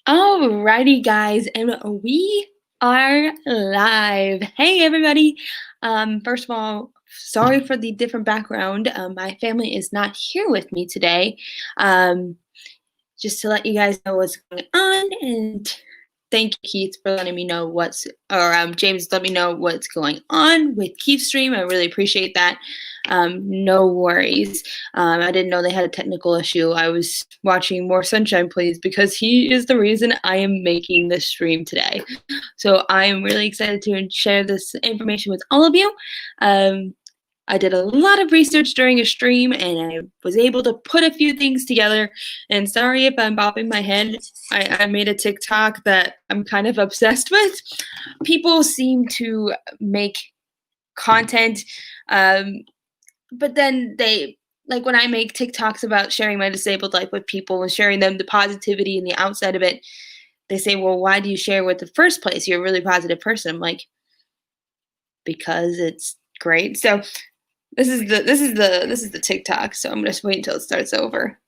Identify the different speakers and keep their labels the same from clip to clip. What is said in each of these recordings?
Speaker 1: Alrighty, guys, and we are live. Hey, everybody. First of all, sorry for the different background. My family is not here with me today. Um, just to let you guys know what's going on, and thank you, Keith, for letting me know James, let me know what's going on with Keith's stream. I really appreciate that. No worries. I didn't know they had a technical issue. I was watching More Sunshine, Please, because he is the reason I am making this stream today. So I am really excited to share this information with all of you. I did a lot of research during a stream, and I was able to put a few things together. And sorry if I'm bobbing my head. I made a TikTok that I'm kind of obsessed with. People seem to make content, but then like when I make TikToks about sharing my disabled life with people and sharing them the positivity and the outside of it, they say, well, why do you share with the first place? You're a really positive person. I'm like, because it's great. So this is the TikTok, so I'm gonna just wait until it starts over.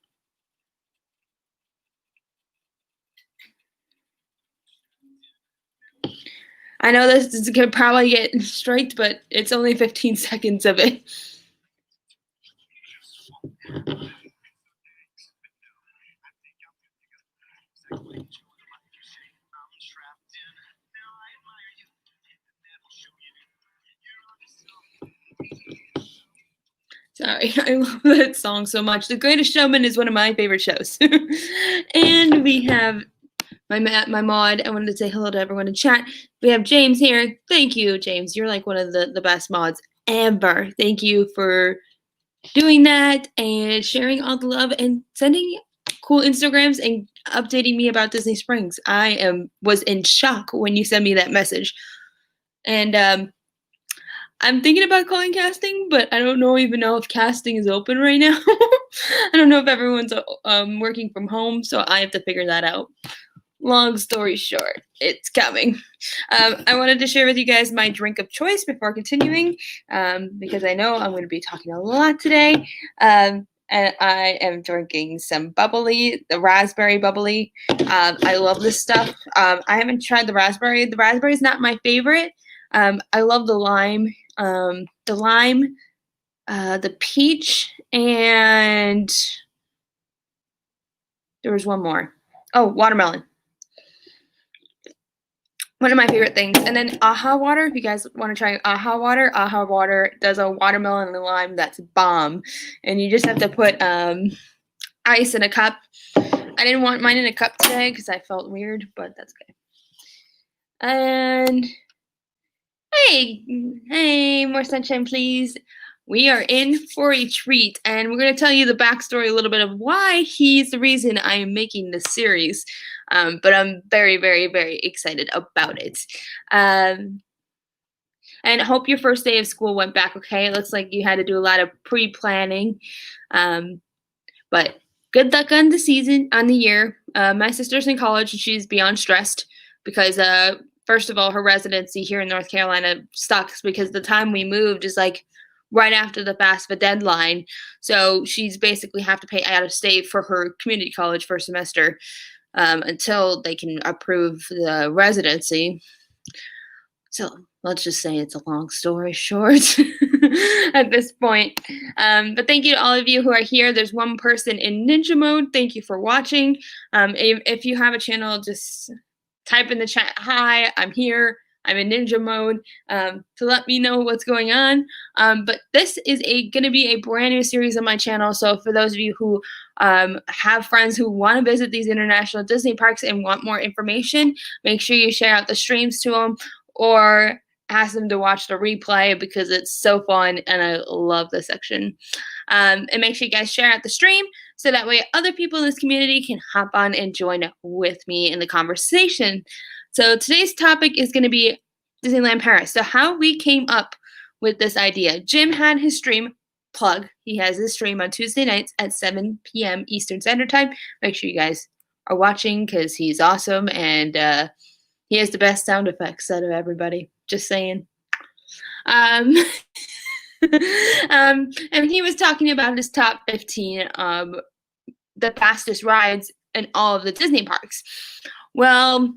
Speaker 1: I know this is gonna probably get striked, but it's only 15 seconds of it. Sorry, I love that song so much. The Greatest Showman is one of my favorite shows. And we have my mod. I wanted to say hello to everyone in chat. We have James here. Thank you, James. You're like one of the best mods ever. Thank you for doing that and sharing all the love and sending cool Instagrams and updating me about Disney Springs. I was in shock when you sent me that message. And I'm thinking about calling casting, but I don't even know if casting is open right now. I don't know if everyone's working from home, so I have to figure that out. Long story short, it's coming. I wanted to share with you guys my drink of choice before continuing, because I know I'm going to be talking a lot today. And I am drinking some bubbly, the raspberry bubbly. I love this stuff. I haven't tried the raspberry. The raspberry is not my favorite. I love the lime, the peach, and there was one more. Oh, watermelon. One of my favorite things. And then Aha water, if you guys want to try Aha water does a watermelon and lime that's bomb. And you just have to put ice in a cup. I didn't want mine in a cup today because I felt weird, but that's okay. And hey, More Sunshine, Please. We are in for a treat, and we're going to tell you the backstory, a little bit of why he's the reason I am making this series. But I'm very, very, very excited about it. And I hope your first day of school went back okay. It looks like you had to do a lot of pre-planning. But good luck on the year. My sister's in college, and she's beyond stressed because first of all, her residency here in North Carolina sucks because the time we moved is like right after the FAFSA deadline. So she's basically have to pay out of state for her community college first semester until they can approve the residency. So let's just say it's a long story short at this point. But thank you to all of you who are here. There's one person in ninja mode. Thank you for watching. If you have a channel, just type in the chat, hi, I'm here. I'm in ninja mode to let me know what's going on. But this is going to be a brand new series on my channel. So for those of you who have friends who want to visit these international Disney parks and want more information, make sure you share out the streams to them or ask them to watch the replay because it's so fun and I love this section. And make sure you guys share out the stream so that way other people in this community can hop on and join with me in the conversation. So today's topic is going to be Disneyland Paris. So how we came up with this idea. Jim had his stream plug. He has his stream on Tuesday nights at 7 p.m. Eastern Standard Time. Make sure you guys are watching because he's awesome and he has the best sound effects out of everybody. Just saying. And he was talking about his top 15 the fastest rides in all of the Disney parks. Well,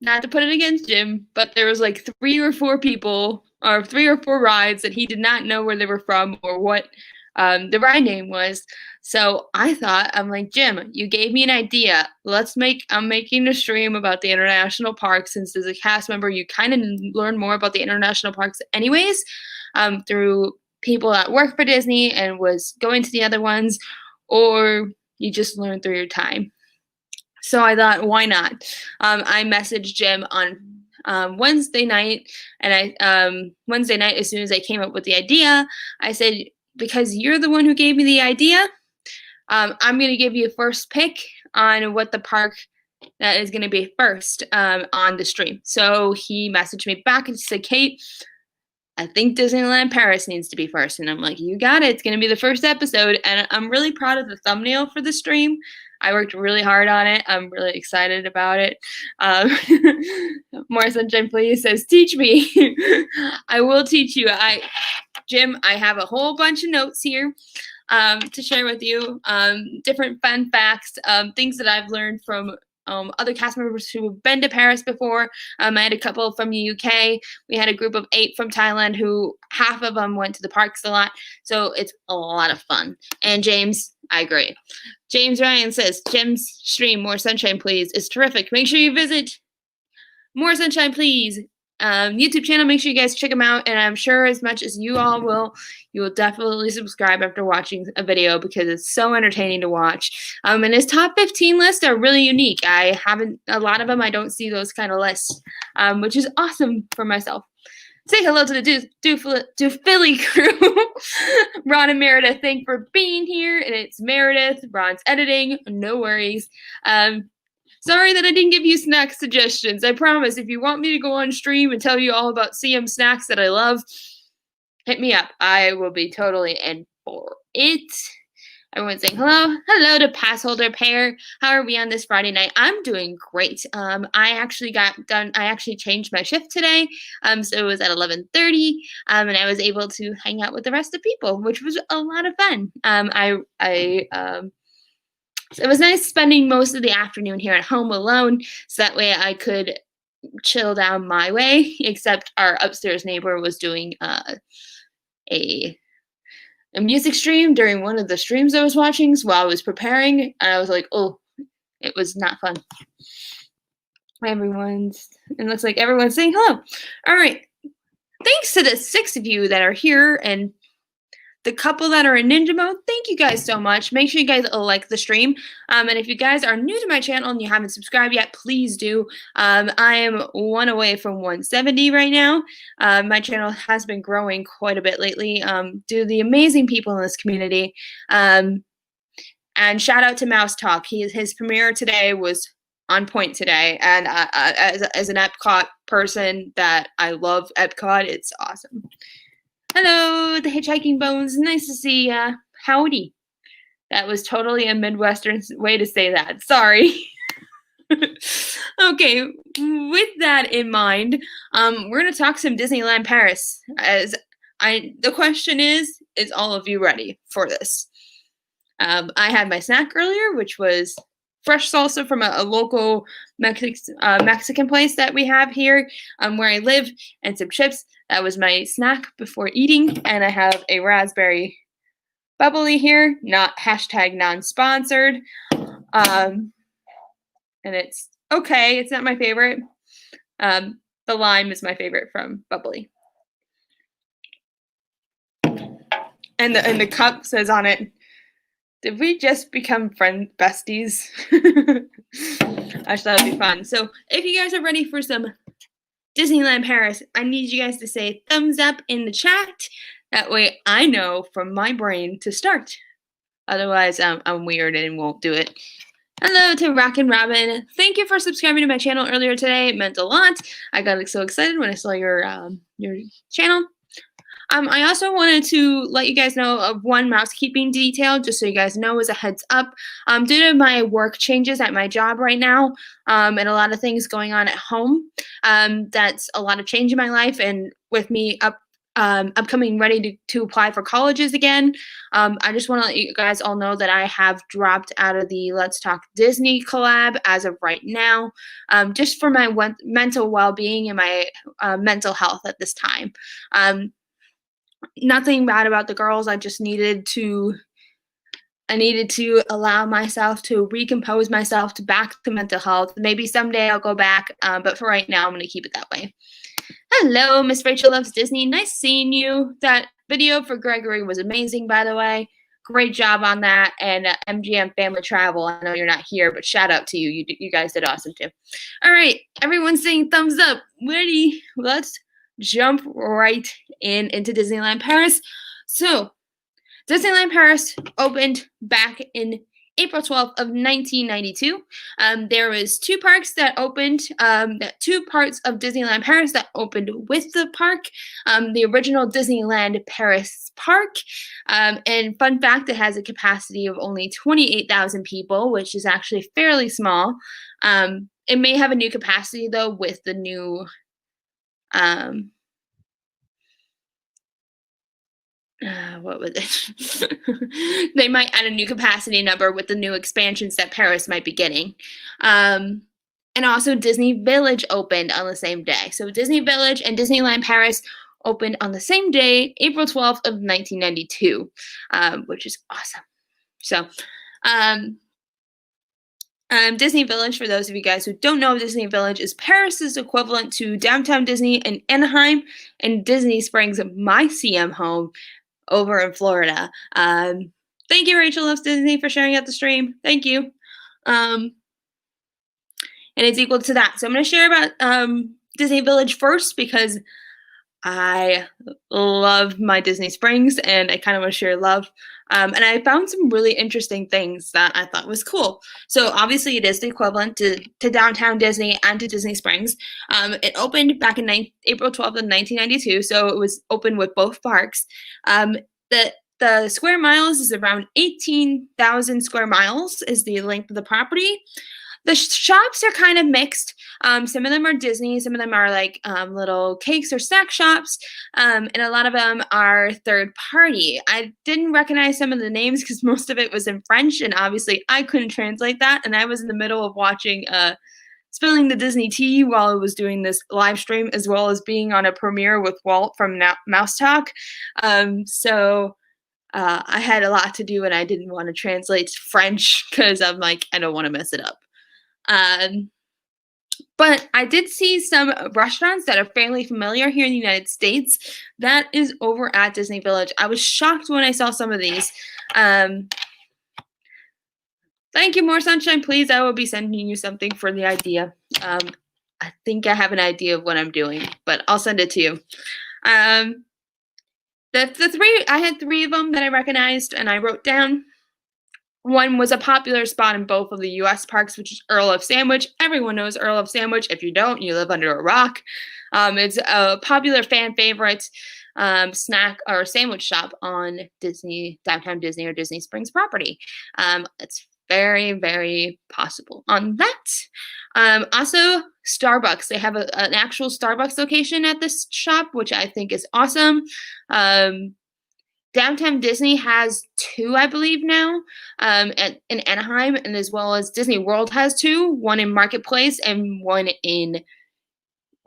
Speaker 1: not to put it against Jim, but there was like 3 or 4 people or 3 or 4 rides that he did not know where they were from or what the ride name was. So I thought, I'm like, Jim, you gave me an idea. I'm making a stream about the international parks since as a cast member, you kind of learn more about the international parks anyways, through people that work for Disney and was going to the other ones, or you just learn through your time. So I thought, why not? I messaged Jim on Wednesday night, and Wednesday night, as soon as I came up with the idea, I said, because you're the one who gave me the idea, I'm going to give you a first pick on what the park that is going to be first on the stream. So he messaged me back and said, Kate, I think Disneyland Paris needs to be first. And I'm like, you got it. It's going to be the first episode. And I'm really proud of the thumbnail for the stream. I worked really hard on it. I'm really excited about it. More Sunshine Please says, teach me. I will teach you. Jim, I have a whole bunch of notes here to share with you. Different fun facts, things that I've learned from other cast members who have been to Paris before. I had a couple from the UK. We had a group of 8 from Thailand who half of them went to the parks a lot. So it's a lot of fun. And James, I agree. James Ryan says, Jim's stream, More Sunshine Please, is terrific. Make sure you visit More Sunshine Please YouTube channel. Make sure you guys check them out. And I'm sure as much as you all will, you will definitely subscribe after watching a video because it's so entertaining to watch. And his top 15 lists are really unique. A lot of them, I don't see those kind of lists, which is awesome for myself. Say hello to the Do Philly crew. Ron and Meredith, thank you for being here. And it's Meredith. Ron's editing. No worries. Sorry that I didn't give you snack suggestions. I promise, if you want me to go on stream and tell you all about CM snacks that I love, hit me up. I will be totally in for it. Everyone's saying hello. Hello to Passholder Pair. How are we on this Friday night? I'm doing great. I actually changed my shift today. So it was at 11:30. And I was able to hang out with the rest of the people, which was a lot of fun. It was nice spending most of the afternoon here at home alone, so that way I could chill down my way, except our upstairs neighbor was doing a music stream during one of the streams I was watching while I was preparing, and I was like, oh, it was not fun. It looks like everyone's saying hello. All right. Thanks to the 6 of you that are here and the couple that are in ninja mode, thank you guys so much. Make sure you guys like the stream. And if you guys are new to my channel and you haven't subscribed yet, please do. I am 1 away from 170 right now. My channel has been growing quite a bit lately due to the amazing people in this community. And shout out to Mouse Talk. His premiere today was on point today. And as an Epcot person that I love Epcot, it's awesome. Hello, the Hitchhiking Bones. Nice to see ya. Howdy. That was totally a Midwestern way to say that. Sorry. Okay, with that in mind, we're going to talk some Disneyland Paris. The question is all of you ready for this? I had my snack earlier, which was fresh salsa from a local Mexican place that we have here where I live, and some chips. That was my snack before eating, and I have a raspberry bubbly here, not #non-sponsored, and it's okay. It's not my favorite. The lime is my favorite from bubbly, and the cup says on it, did we just become besties? I thought that'd be fun. So if you guys are ready for some Disneyland Paris, I need you guys to say thumbs up in the chat. That way I know from my brain to start. Otherwise, I'm weird and won't do it. Hello to Rockin' Robin. Thank you for subscribing to my channel earlier today. It meant a lot. I got so excited when I saw your channel. I also wanted to let you guys know of one mousekeeping detail, just so you guys know as a heads up. Due to my work changes at my job right now, and a lot of things going on at home, that's a lot of change in my life, and with me upcoming ready to apply for colleges again. I just want to let you guys all know that I have dropped out of the Let's Talk Disney collab as of right now, just for my mental well-being and my mental health at this time. Nothing bad about the girls. I needed to allow myself to recompose myself to back to mental health. Maybe someday I'll go back, but for right now, I'm going to keep it that way. Hello, Miss Rachel Loves Disney. Nice seeing you. That video for Gregory was amazing, by the way. Great job on that. And MGM Family Travel. I know you're not here, but shout out to you. You guys did awesome too. All right, everyone's saying thumbs up. Ready? Let's jump right into Disneyland Paris. So, Disneyland Paris opened back in April 12th of 1992. There was two parks that opened, two parts of Disneyland Paris that opened with the park. The original Disneyland Paris Park. And fun fact, it has a capacity of only 28,000 people, which is actually fairly small. It may have a new capacity, though, with the new what was it? They might add a new capacity number with the new expansions that Paris might be getting. And also Disney Village opened on the same day. So Disney Village and Disneyland Paris opened on the same day, April 12th of 1992, which is awesome. So Disney Village, for those of you guys who don't know, Disney Village is Paris's equivalent to Downtown Disney in Anaheim and Disney Springs, my CM home, over in Florida. Thank you, Rachel Loves Disney, for sharing out the stream. Thank you. And it's equal to that. So I'm going to share about Disney Village first because I love my Disney Springs and I kind of want to share love. And I found some really interesting things that I thought was cool. So obviously it is the equivalent to Downtown Disney and to Disney Springs. It opened back in April 12th of 1992, so it was open with both parks. The square miles is around 18,000 square miles is the length of the property. The shops are kind of mixed. Some of them are Disney, some of them are like little cakes or snack shops, and a lot of them are third party. I didn't recognize some of the names because most of it was in French, and obviously I couldn't translate that, and I was in the middle of watching Spilling the Disney Tea while I was doing this live stream, as well as being on a premiere with Walt from Mouse Talk. So I had a lot to do, and I didn't want to translate French because I'm like, I don't want to mess it up. But I did see some restaurants that are fairly familiar here in the United States. That is over at Disney Village. I was shocked when I saw some of these. Thank you, More Sunshine, please. I will be sending you something for the idea. I think I have an idea of what I'm doing, but I'll send it to you. The three, I had three of them that I recognized and I wrote down. One was a popular spot in both of the U.S. parks, which is Earl of Sandwich. Everyone knows Earl of Sandwich. If you don't, you live under a rock. It's a popular fan favorite snack or sandwich shop on Downtown Disney or Disney Springs property. It's very, very possible on that. Also, Starbucks. They have an actual Starbucks location at this shop, which I think is awesome. Downtown Disney has two, I believe now, in Anaheim, and as well as Disney World has two, one in Marketplace and one in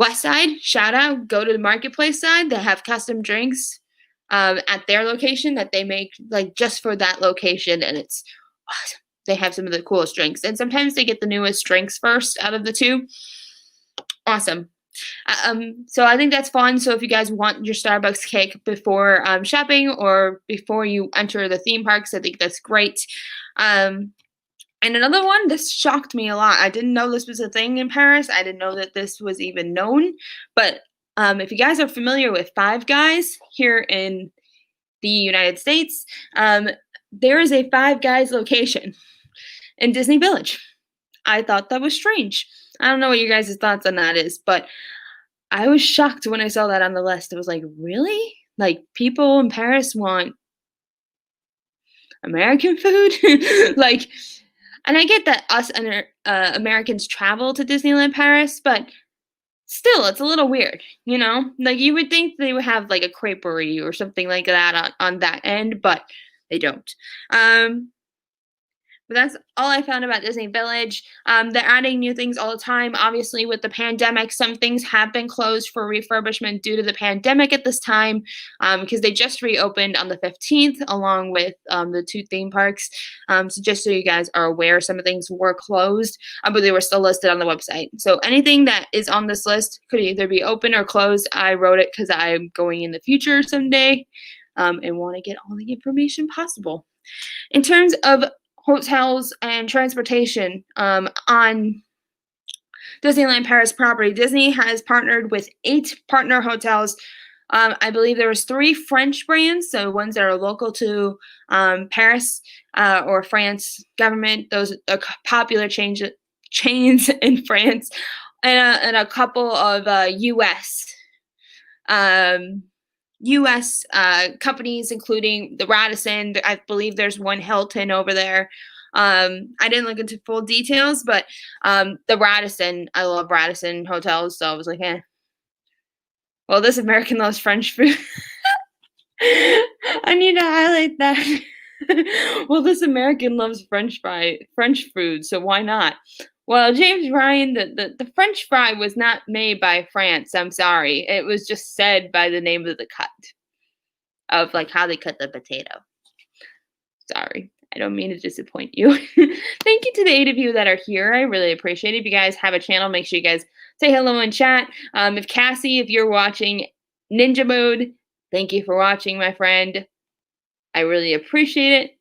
Speaker 1: Westside. Shout out, go to the Marketplace side. They have custom drinks at their location that they make like just for that location, and it's awesome. They have some of the coolest drinks, and sometimes they get the newest drinks first out of the two. Awesome. So I think that's fun. So if you guys want your Starbucks cake before shopping or before you enter the theme parks, I think that's great. And another one, this shocked me a lot. I didn't know this was a thing in Paris. I didn't know that this was even known. But if you guys are familiar with Five Guys here in the United States, there is a Five Guys location in Disney Village. I thought that was strange. I don't know what you guys' thoughts on that is, but I was shocked when I saw that on the list. I was like, really? Like, people in Paris want American food? Like, and I get that us Americans travel to Disneyland Paris, but still, it's a little weird, you know? Like, you would think they would have, like, a creperie or something like that on that end, but they don't. Um, but that's all I found about Disney Village. They're adding new things all the time. Obviously, with the pandemic, some things have been closed for refurbishment due to the pandemic at this time, because they just reopened on the 15th, along with the two theme parks. So just so you guys are aware, some of things were closed, but they were still listed on the website. So anything that is on this list could either be open or closed. I wrote it because I'm going in the future someday, and want to get all the information possible. In terms of hotels and transportation on Disneyland Paris property, Disney has partnered with 8 partner hotels. I believe there was 3 French brands, so ones that are local to Paris or France government. Those are popular chains in France, and a couple of um, U.S. Companies, including the Radisson. I believe there's one Hilton over there. I didn't look into full details, but the Radisson, I love Radisson hotels, so I was like, eh. Well, this American loves French food. I need to highlight that. Well, this American loves French food, so why not? Well, James Ryan, the French fry was not made by France. I'm sorry. It was just said by the name of the cut of like how they cut the potato. Sorry. I don't mean to disappoint you. Thank you to the 8 of you that are here. I really appreciate it. If you guys have a channel, make sure you guys say hello in chat. If Cassie, if you're watching Ninja Mode, thank you for watching, my friend. I really appreciate it.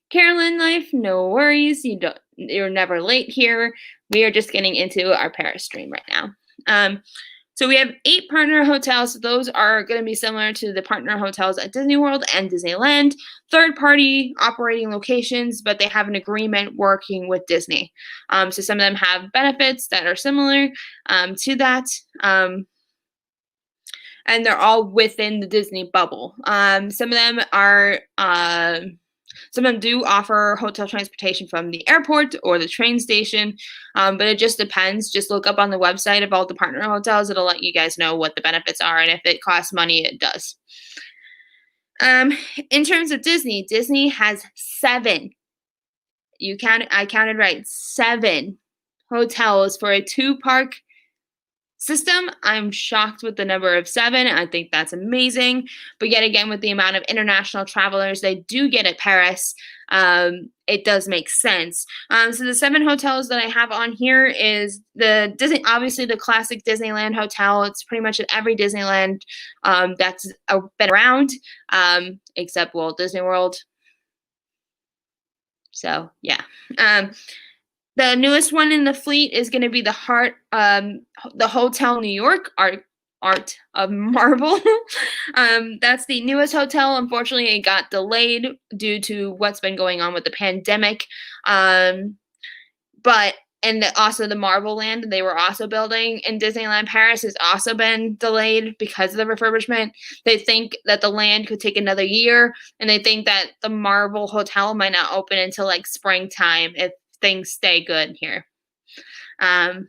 Speaker 1: Carolyn Life, no worries. You're never late here. We are just getting into our Paris stream right now. So we have 8 partner hotels. So those are going to be similar to the partner hotels at Disney World and Disneyland. Third-party operating locations, but they have an agreement working with Disney. So some of them have benefits that are similar to that. And they're all within the Disney bubble. Some of them are... some of them do offer hotel transportation from the airport or the train station, but it just depends. Just look up on the website of all the partner hotels. It'll let you guys know what the benefits are, and if it costs money, it does. In terms of Disney, Disney has 7. I counted right. 7 hotels for a 2-park system. I'm shocked with the number of 7. I think that's amazing. But yet again, with the amount of international travelers they do get at Paris, it does make sense. So the 7 hotels that I have on here is obviously the classic Disneyland hotel. It's pretty much at every Disneyland that's been around, except Walt Disney World. So yeah. The newest one in the fleet is going to be the Hotel New York, Art of Marvel. That's the newest hotel. Unfortunately, it got delayed due to what's been going on with the pandemic. Also the Marvel Land they were also building in Disneyland Paris has also been delayed because of the refurbishment. They think that the land could take another year, and they think that the Marvel Hotel might not open until like springtime if things stay good here. But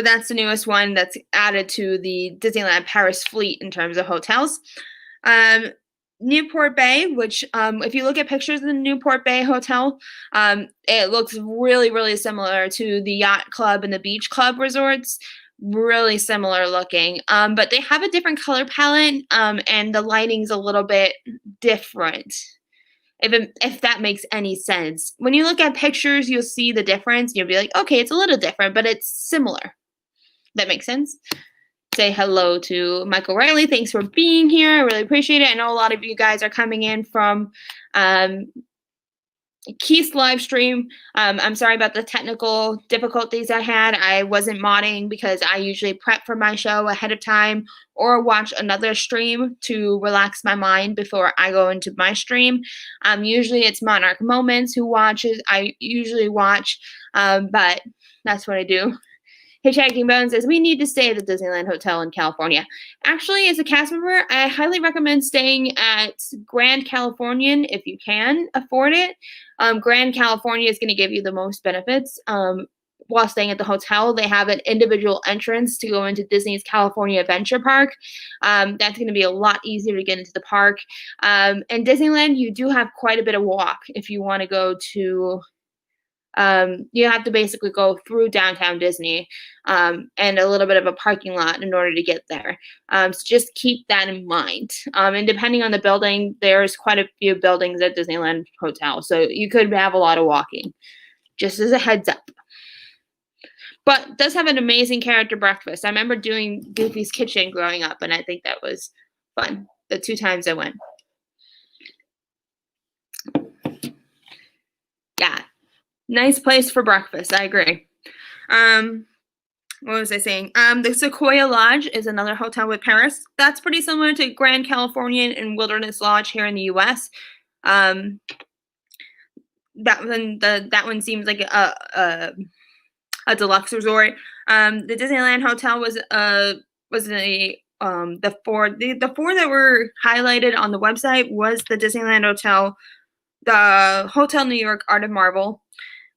Speaker 1: that's the newest one that's added to the Disneyland Paris fleet in terms of hotels. Newport Bay, which if you look at pictures of the Newport Bay Hotel, it looks really, really similar to the Yacht Club and the Beach Club resorts. Really similar looking, but they have a different color palette, and the lighting's a little bit different. If that makes any sense. When you look at pictures, you'll see the difference. You'll be like, okay, it's a little different, but it's similar. That makes sense? Say hello to Michael Riley. Thanks for being here. I really appreciate it. I know a lot of you guys are coming in from Keith's live stream. I'm sorry about the technical difficulties I had. I wasn't modding because I usually prep for my show ahead of time or watch another stream to relax my mind before I go into my stream. Usually it's Monarch Moments who watches. I usually watch, but that's what I do. Hitchhiking Bones says, we need to stay at the Disneyland Hotel in California. Actually, as a cast member, I highly recommend staying at Grand Californian if you can afford it. Grand California is going to give you the most benefits. while staying at the hotel. They have an individual entrance to go into Disney's California Adventure Park. That's going to be a lot easier to get into the park. In Disneyland, you do have quite a bit of walk if you want to go to. You have to basically go through downtown Disney and a little bit of a parking lot in order to get there. So just keep that in mind. And depending on the building, there's quite a few buildings at Disneyland Hotel, so you could have a lot of walking. Just as a heads up. But it does have an amazing character breakfast. I remember doing Goofy's Kitchen growing up, and I think that was fun the 2 times I went. Yeah. Nice place for breakfast. I agree. What was I saying? The Sequoia Lodge is another hotel with Paris. That's pretty similar to Grand Californian and Wilderness Lodge here in the U.S. That one seems like a deluxe resort. The Disneyland Hotel was the 4 that were highlighted on the website was the Disneyland Hotel, the Hotel New York Art of Marvel,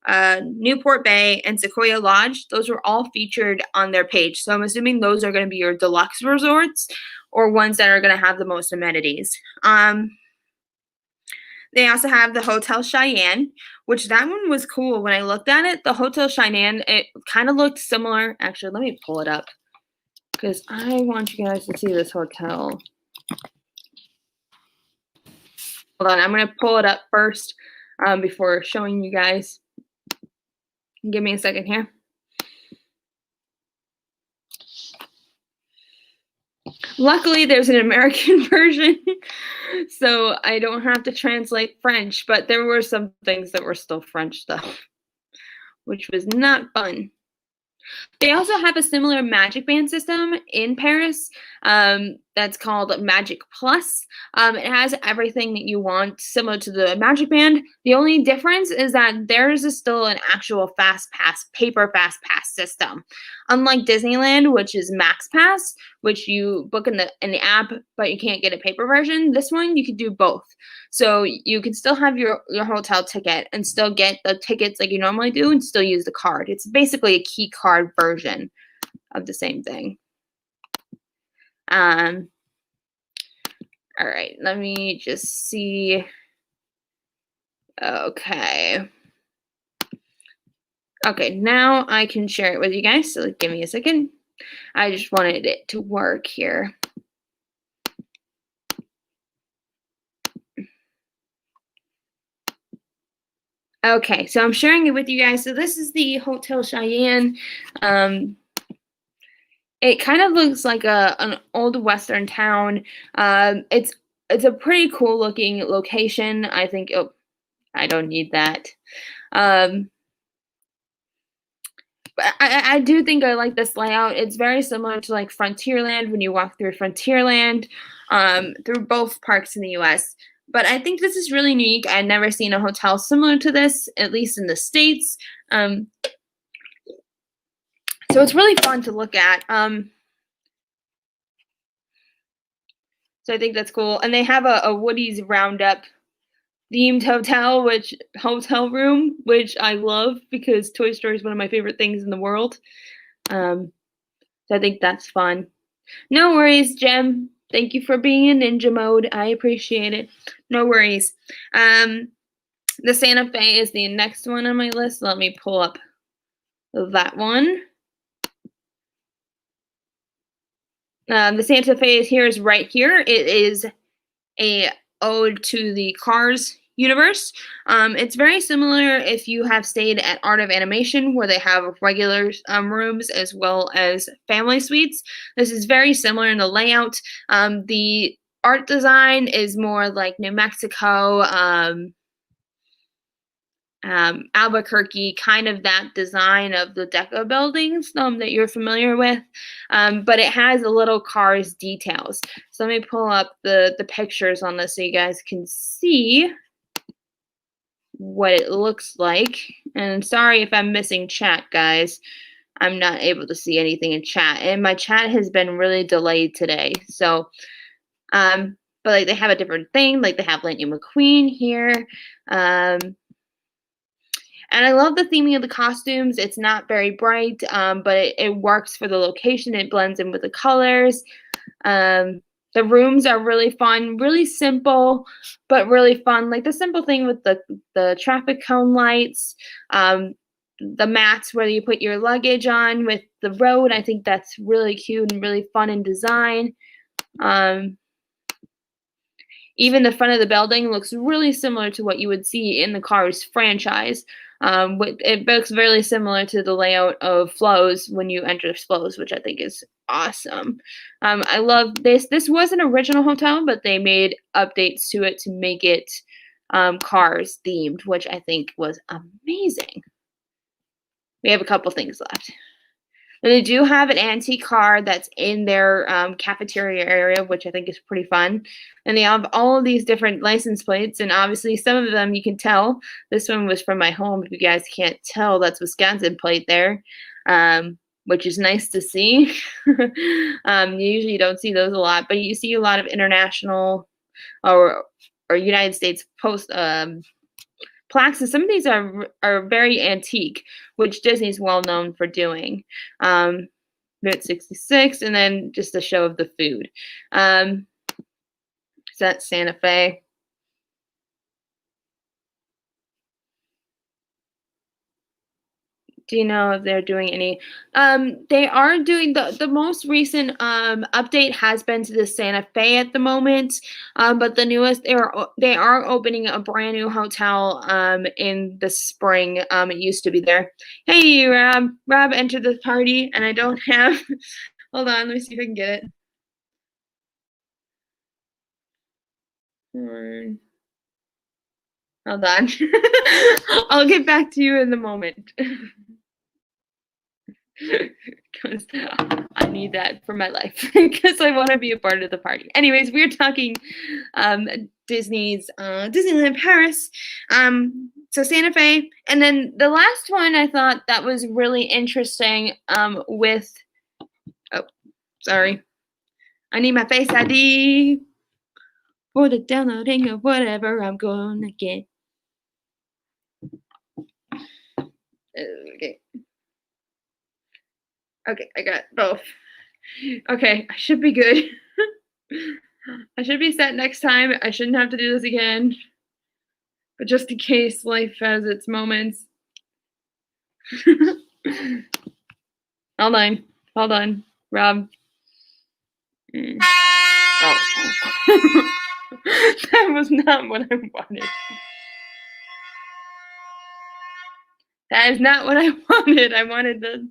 Speaker 1: Newport Bay, and Sequoia Lodge. Those were all featured on their page. So I'm assuming those are going to be your deluxe resorts or ones that are going to have the most amenities. They also have the Hotel Cheyenne, which that one was cool. When I looked at it, the Hotel Cheyenne, it kind of looked similar. Actually, let me pull it up because I want you guys to see this hotel. Hold on, I'm going to pull it up first before showing you guys. Give me a second here. Luckily, there's an American version, so I don't have to translate French, but there were some things that were still French stuff, which was not fun. They also have a similar Magic Band system in Paris that's called Magic Plus. It has everything that you want similar to the Magic Band. The only difference is that theirs is still an actual Fast Pass, paper Fast Pass system. Unlike Disneyland, which is Max Pass, which you book in the app, but you can't get a paper version, this one you can do both. So you can still have your hotel ticket and still get the tickets like you normally do and still use the card. It's basically a key card version of the same thing. All right, let me just see. Okay, now I can share it with you guys, so give me a second. I just wanted it to work here. Okay, so I'm sharing it with you guys. So this is the Hotel Cheyenne. It kind of looks like an old Western town. It's a pretty cool looking location. I think. Oh, I don't need that. But I do think I like this layout. It's very similar to like Frontierland when you walk through Frontierland, through both parks in the U.S. But I think this is really unique. I've never seen a hotel similar to this, at least in the States. So it's really fun to look at. So I think that's cool. And they have a Woody's Roundup themed hotel room, which I love because Toy Story is one of my favorite things in the world. So I think that's fun. No worries, Jem. Thank you for being in ninja mode. I appreciate it. No worries. The Santa Fe is the next one on my list. Let me pull up that one. The Santa Fe is right here. It is a ode to the Cars universe. It's very similar if you have stayed at Art of Animation, where they have regular rooms as well as family suites. This is very similar in the layout. The art design is more like New Mexico, Albuquerque, kind of that design of the deco buildings that you're familiar with, but it has a little Cars details. So let me pull up the pictures on this so you guys can see what it looks like. And sorry if I'm missing chat, guys. I'm not able to see anything in chat, and my chat has been really delayed today. So, but like they have a different thing, like they have Lightning McQueen here. And I love the theming of the costumes. It's not very bright, but it works for the location. It blends in with the colors. Um, the rooms are really fun, really simple, but really fun. Like the simple thing with the traffic cone lights, the mats where you put your luggage on with the road. I think that's really cute and really fun in design. Um, Even the front of the building looks really similar to what you would see in the Cars franchise. It looks very similar to the layout of Flows when you enter Flows, which I think is awesome. I love this. This was an original hotel, but they made updates to it to make it Cars themed, which I think was amazing. We have a couple things left. And they do have an antique car that's in their cafeteria area, which I think is pretty fun. And they have all of these different license plates, and obviously some of them you can tell. This one was from my home. If you guys can't tell, that's Wisconsin plate there, which is nice to see. You usually don't see those a lot, but you see a lot of international or United States post plaques, and some of these are very antique, which Disney's well known for doing. Route 66, and then just a show of the food. Is that Santa Fe? Do you know if they're doing any? They are doing the most recent update has been to the Santa Fe at the moment, but the newest they are opening a brand new hotel in the spring. It used to be there. Hey, Rob. Rob entered the party, and I don't have. Hold on, let me see if I can get it. Hold on. I'll get back to you in a moment. Because I need that for my life because I want to be a part of the party. Anyways, we're talking Disney's Disneyland Paris, so Santa Fe, and then the last one I thought that was really interesting with sorry, I need my Face ID for the downloading of whatever I'm gonna get. Okay, I got both. Okay, I should be good. I should be set next time. I shouldn't have to do this again. But just in case life has its moments. Hold on, Rob. Oh. That was not what I wanted. That is not what I wanted. I wanted the.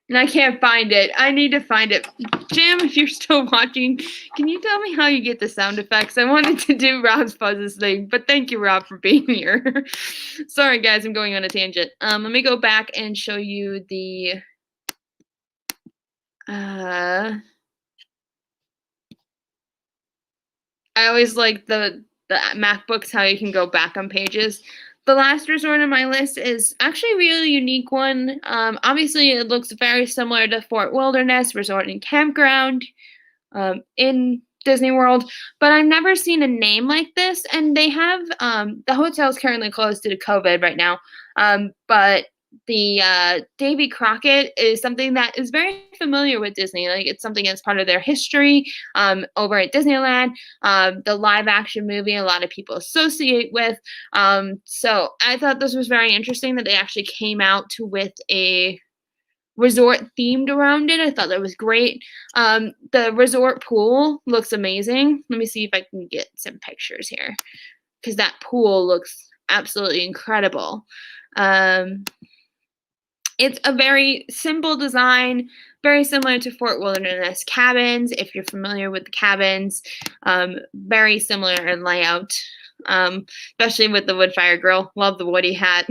Speaker 1: And I can't find it. I need to find it. Jim, if you're still watching, can you tell me how you get the sound effects? I wanted to do Rob's Fuzz's thing, but thank you, Rob, for being here. Sorry, guys, I'm going on a tangent. Let me go back and show you the I always like the MacBooks, how you can go back on pages. The last resort on my list is actually a really unique one. Obviously, it looks very similar to Fort Wilderness Resort and Campground in Disney World, but I've never seen a name like this. And they have the hotel is currently closed due to COVID right now, but the Davy Crockett is something that is very familiar with Disney. Like it's something that's part of their history over at Disneyland. The live action movie a lot of people associate with. So I thought this was very interesting that they actually came out with a resort themed around it. I thought that was great. The resort pool looks amazing. Let me see if I can get some pictures here because that pool looks absolutely incredible. It's a very simple design, very similar to Fort Wilderness cabins, if you're familiar with the cabins. Very similar in layout, especially with the wood fire grill. Love the Woody hat.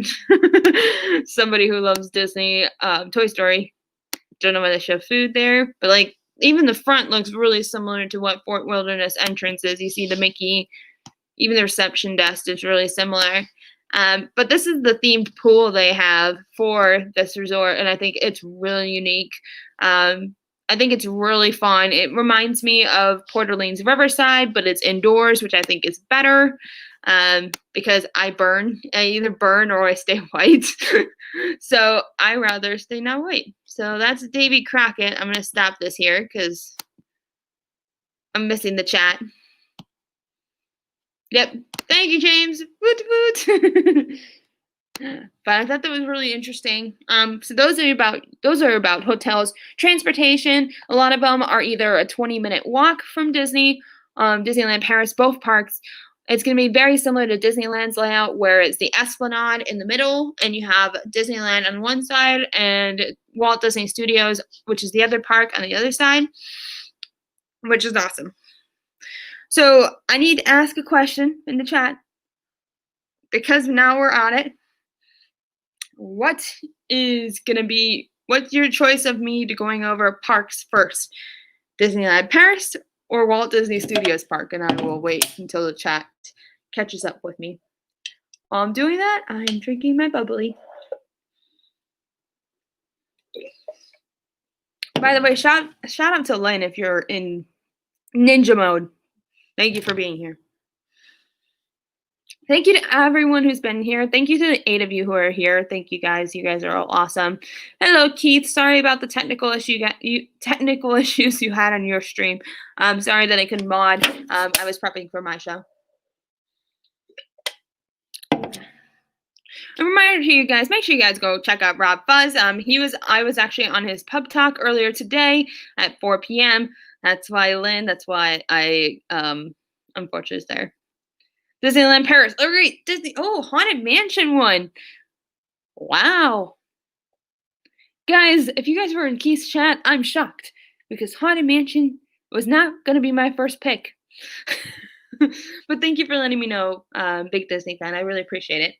Speaker 1: Somebody who loves Disney, Toy Story. Don't know why they show food there, but like even the front looks really similar to what Fort Wilderness entrance is. You see the Mickey, even the reception desk is really similar. But this is the themed pool they have for this resort, and I think it's really unique. I think it's really fun. It reminds me of Port Orleans Riverside, but it's indoors, which I think is better because I burn. I either burn or I stay white. So I rather stay not white. So that's Davy Crockett. I'm going to stop this here because I'm missing the chat. Yep. Thank you, James. Woot woot. But I thought that was really interesting. So those are about hotels. Transportation, a lot of them are either a 20-minute walk from Disneyland Paris, both parks. It's going to be very similar to Disneyland's layout, where it's the Esplanade in the middle, and you have Disneyland on one side and Walt Disney Studios, which is the other park, on the other side, which is awesome. So I need to ask a question in the chat because now we're on it. What's your choice of me to going over parks first? Disneyland Paris or Walt Disney Studios Park? And I will wait until the chat catches up with me. While I'm doing that, I'm drinking my bubbly. By the way, shout out to Lynn if you're in ninja mode. Thank you for being here. Thank you to everyone who's been here. Thank you to the 8 of you who are here. Thank you guys. You guys are all awesome. Hello, Keith. Sorry about the technical issues you had on your stream. I'm sorry that I couldn't mod. I was prepping for my show. A reminder to you guys, make sure you guys go check out Rob Fuzz. I was actually on his pub talk earlier today at 4 p.m. That's why I unfortunately is there. Disneyland Paris. Oh, great. Haunted Mansion one. Wow. Guys, if you guys were in Keith's chat, I'm shocked because Haunted Mansion was not going to be my first pick. But thank you for letting me know, big Disney fan. I really appreciate it.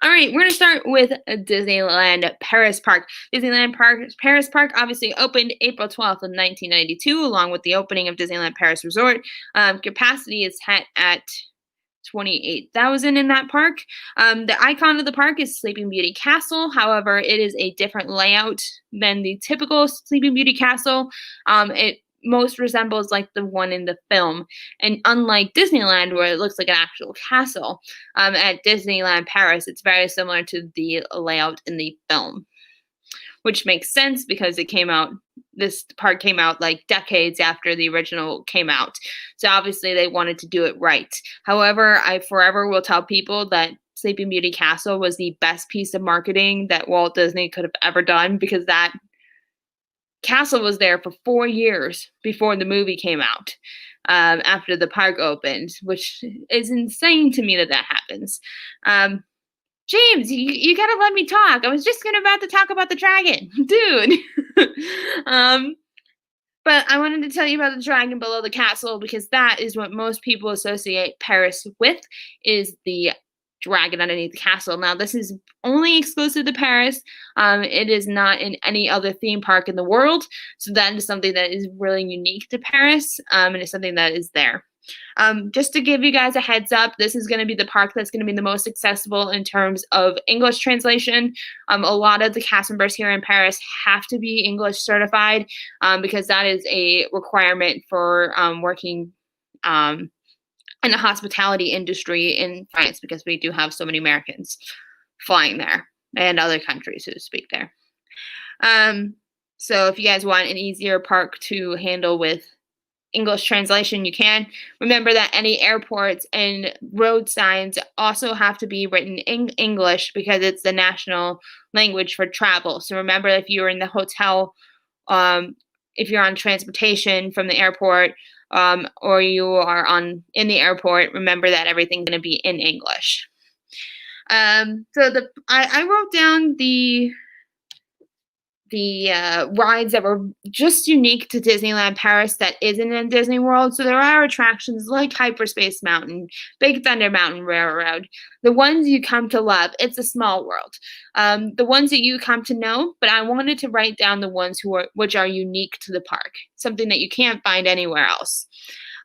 Speaker 1: All right, we're going to start with Disneyland Paris Park. Disneyland Paris Park obviously opened April 12th of 1992, along with the opening of Disneyland Paris Resort. Capacity is set at 28,000 in that park. The icon of the park is Sleeping Beauty Castle. However, it is a different layout than the typical Sleeping Beauty Castle. It most resembles like the one in the film. And unlike Disneyland, where it looks like an actual castle, at Disneyland Paris, it's very similar to the layout in the film, which makes sense because this park came out like decades after the original came out. So obviously they wanted to do it right. However, I forever will tell people that Sleeping Beauty Castle was the best piece of marketing that Walt Disney could have ever done, because that castle was there for 4 years before the movie came out, after the park opened, which is insane to me that happens. James, you gotta let me talk. I was just about to talk about the dragon, dude. But I wanted to tell you about the dragon below the castle, because that is what most people associate Paris with, is the dragon underneath the castle. Now, this is only exclusive to Paris. It is not in any other theme park in the world. So that is something that is really unique to Paris, and it's something that is there. Just to give you guys a heads up, this is going to be the park that's going to be the most accessible in terms of English translation. A lot of the cast members here in Paris have to be English certified, because that is a requirement for working in the hospitality industry in France, because we do have so many Americans flying there and other countries who speak there. So if you guys want an easier park to handle with English translation, you can. Remember that any airports and road signs also have to be written in English, because it's the national language for travel. So remember, if you're in the hotel, if you're on transportation from the airport, or you are in the airport, remember that everything's going to be in English. I wrote down the rides that were just unique to Disneyland Paris that isn't in Disney World. So there are attractions like Hyperspace Mountain, Big Thunder Mountain Railroad, the ones you come to love. It's a small world. The ones that you come to know, but I wanted to write down the ones which are unique to the park, something that you can't find anywhere else.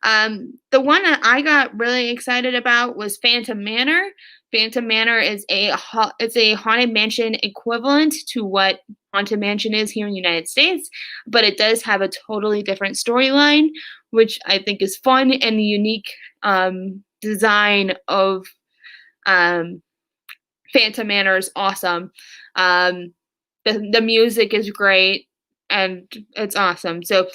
Speaker 1: The one that I got really excited about was Phantom Manor. Phantom Manor is it's a haunted mansion equivalent to what Haunted Mansion is here in the United States, but it does have a totally different storyline, which I think is fun, and the unique design of Phantom Manor is awesome. The music is great, and it's awesome. So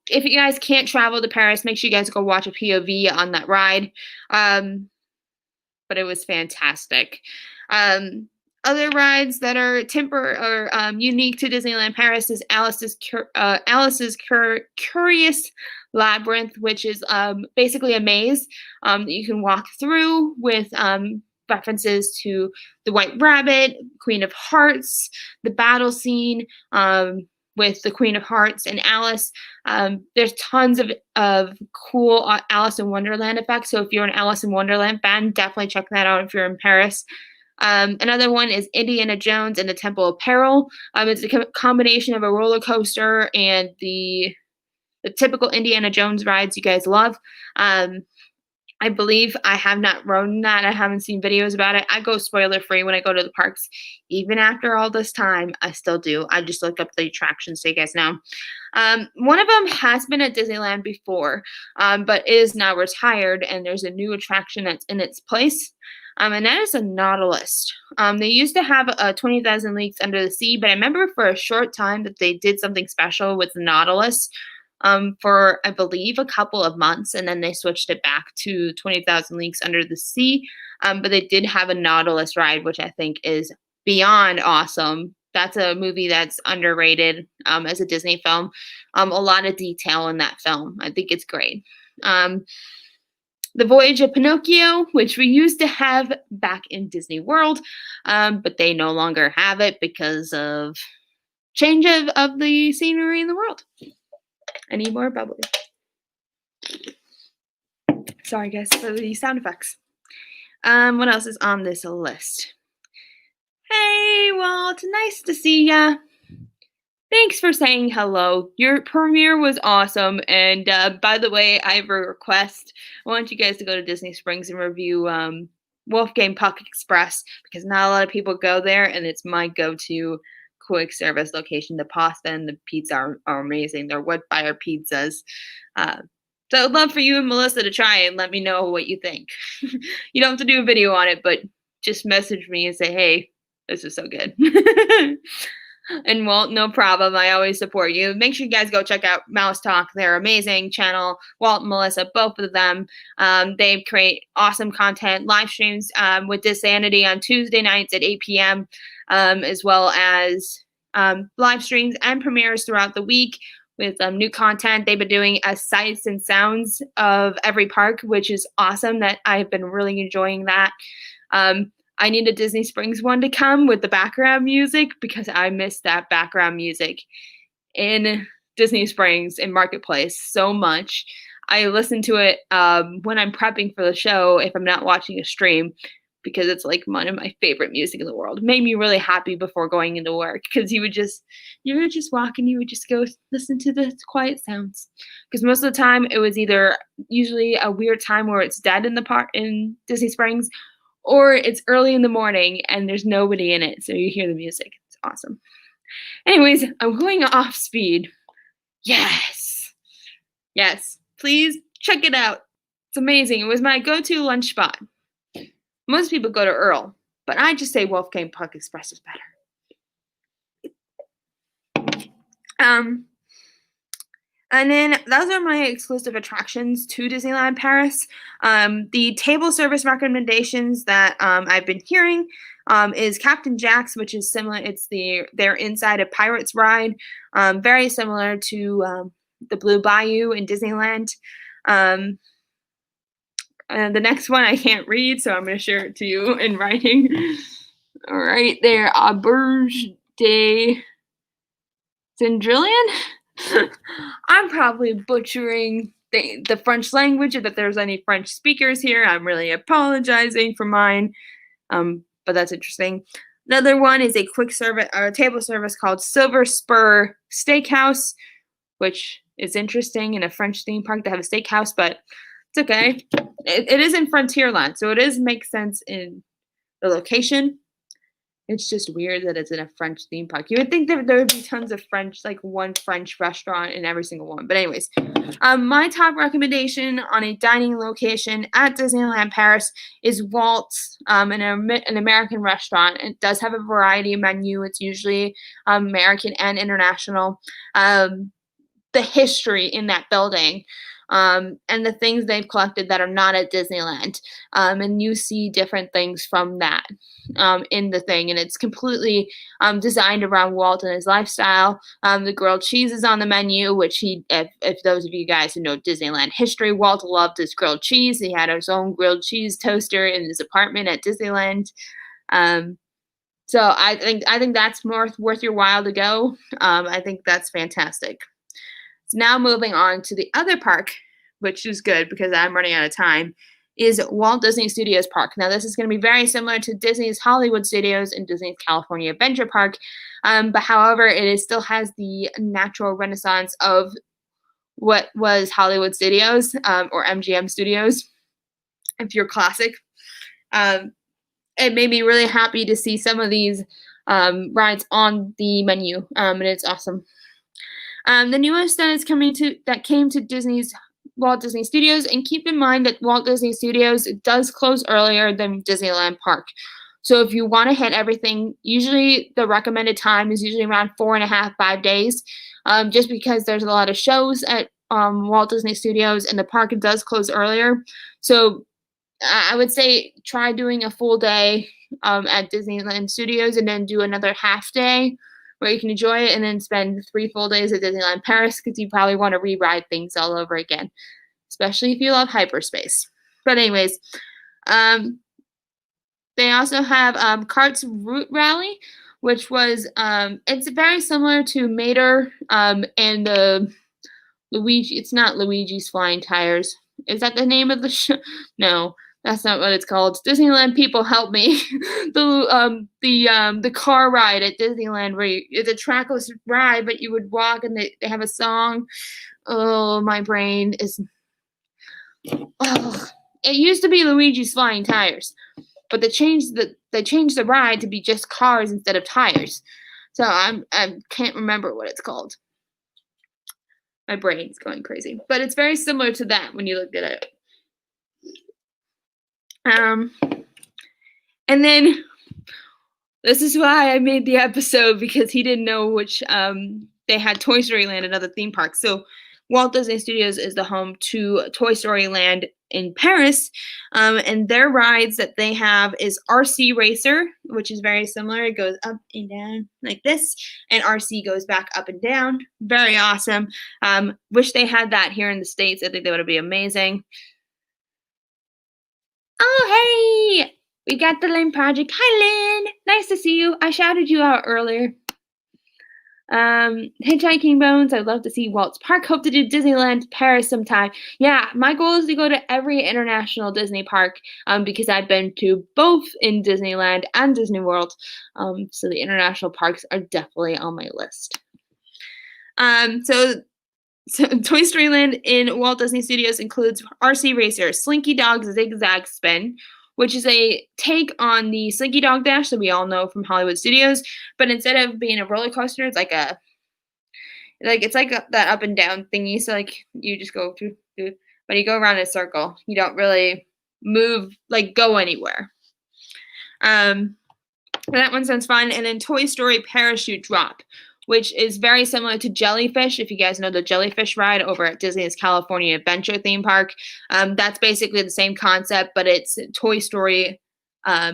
Speaker 1: if you guys can't travel to Paris, make sure you guys go watch a POV on that ride. But it was fantastic. Other rides that are unique to Disneyland Paris is Alice's Curious Labyrinth, which is basically a maze that you can walk through with references to the White Rabbit, Queen of Hearts, the battle scene with the Queen of Hearts and Alice. There's tons of cool Alice in Wonderland effects. So if you're an Alice in Wonderland fan, definitely check that out if you're in Paris. Another one is Indiana Jones and the Temple of Peril. It's a combination of a roller coaster and the typical Indiana Jones rides you guys love. I believe I have not ridden that. I haven't seen videos about it. I go spoiler free when I go to the parks. Even after all this time, I still do. I just looked up the attractions so you guys know. One of them has been at Disneyland before, but is now retired, and there's a new attraction that's in its place. And that is a Nautilus. They used to have 20,000 Leagues Under the Sea, but I remember for a short time that they did something special with the Nautilus for, I believe, a couple of months, and then they switched it back to 20,000 Leagues Under the Sea. But they did have a Nautilus ride, which I think is beyond awesome. That's a movie that's underrated as a Disney film. A lot of detail in that film. I think it's great. The Voyage of Pinocchio, which we used to have back in Disney World, but they no longer have it because of change of the scenery in the world. I need more bubbly. Sorry, guys, for the sound effects. What else is on this list? Hey, well, it's nice to see ya. Thanks for saying hello. Your premiere was awesome. And by the way, I have a request. I want you guys to go to Disney Springs and review Wolfgang Puck Express, because not a lot of people go there, and it's my go-to quick service location. The pasta and the pizza are amazing. They're wood fire pizzas. So I'd love for you and Melissa to try and let me know what you think. You don't have to do a video on it, but just message me and say, hey, this is so good. And Walt, no problem. I always support you. Make sure you guys go check out Mouse Talk. They're amazing channel. Walt and Melissa, both of them. They create awesome content, live streams with Dissanity on Tuesday nights at 8 p.m., as well as live streams and premieres throughout the week with new content. They've been doing sights and sounds of every park, which is awesome. That I've been really enjoying that. I need a Disney Springs one to come with the background music, because I miss that background music in Disney Springs and Marketplace so much. I listen to it when I'm prepping for the show if I'm not watching a stream, because it's like one of my favorite music in the world. It made me really happy before going into work, because you would just walk and you would just go listen to the quiet sounds. Because most of the time it was either usually a weird time where it's dead in the park in Disney Springs, or it's early in the morning and there's nobody in it, so you hear the music. It's awesome. Anyways, I'm going off speed. Yes. Yes. Please check it out. It's amazing. It was my go-to lunch spot. Most people go to Earl, but I just say Wolfgang Puck Express is better. And then those are my exclusive attractions to Disneyland Paris. The table service recommendations that I've been hearing is Captain Jack's, which is similar. It's their Inside a Pirates ride, very similar to the Blue Bayou in Disneyland. And the next one I can't read, so I'm going to share it to you in writing. All right, there, Auberge de Cendrillon? I'm probably butchering the French language. If there's any French speakers here, I'm really apologizing for mine. But that's interesting. Another one is a quick service or table service called Silver Spur Steakhouse, which is interesting in a French theme park to have a steakhouse, but it's okay. It is in Frontierland, so it is makes sense in the location. It's just weird that it's in a French theme park. You would think that there would be tons of French, like one French restaurant in every single one. But anyways, my top recommendation on a dining location at Disneyland Paris is Walt's, an American restaurant. It does have a variety menu. It's usually American and international. The history in that building, and the things they've collected that are not at Disneyland. And you see different things from that in the thing. And it's completely designed around Walt and his lifestyle. The grilled cheese is on the menu, which if those of you guys who know Disneyland history, Walt loved his grilled cheese. He had his own grilled cheese toaster in his apartment at Disneyland. So I think that's more worth your while to go. I think that's fantastic. So now moving on to the other park, which is good because I'm running out of time, is Walt Disney Studios Park. Now this is going to be very similar to Disney's Hollywood Studios and Disney's California Adventure Park, but however, still has the natural renaissance of what was Hollywood Studios or MGM Studios, if you're classic. It made me really happy to see some of these rides on the menu, and it's awesome. The newest that came to Disney's Walt Disney Studios, and keep in mind that Walt Disney Studios does close earlier than Disneyland Park. So if you want to hit everything, usually the recommended time is usually around 4.5, 5 days, just because there's a lot of shows at Walt Disney Studios, and the park does close earlier. So I would say try doing a full day at Disneyland Studios, and then do another half day where you can enjoy it, and then spend 3 full days at Disneyland Paris, because you probably want to re-ride things all over again, especially if you love hyperspace. But anyways, they also have Cart's Route Rally, which was it's very similar to Mater and the Luigi. It's not Luigi's Flying Tires. Is that the name of the show? No. That's not what it's called. Disneyland people, help me. The car ride at Disneyland, where it's a trackless ride, but you would walk, and they have a song. Oh, my brain is. Oh, it used to be Luigi's Flying Tires, but they changed the ride to be just cars instead of tires. So I can't remember what it's called. My brain's going crazy, but it's very similar to that when you look at it. And then this is why I made the episode, because he didn't know which they had Toy Story Land, another theme park. So Walt Disney Studios is the home to Toy Story Land in Paris, and their rides that they have is RC Racer, which is very similar. It goes up and down like this, and RC goes back up and down. Very awesome. Wish they had that here in the States. I think that would be amazing. Oh, hey! We got the Lynn Project. Hi, Lynn! Nice to see you. I shouted you out earlier. Hitchhiking Bones. I'd love to see Walt's Park. Hope to do Disneyland Paris sometime. Yeah, my goal is to go to every international Disney park, because I've been to both in Disneyland and Disney World. So the international parks are definitely on my list. So Toy Story Land in Walt Disney Studios includes RC Racer, Slinky Dog's Zigzag Spin, which is a take on the Slinky Dog Dash that we all know from Hollywood Studios, but instead of being a roller coaster, it's like that up and down thingy. So like you just go through, but you go around in a circle. You don't really move, like go anywhere. That one sounds fun. And then Toy Story Parachute Drop, which is very similar to Jellyfish. If you guys know the Jellyfish ride over at Disney's California Adventure theme park, that's basically the same concept, but it's Toy Story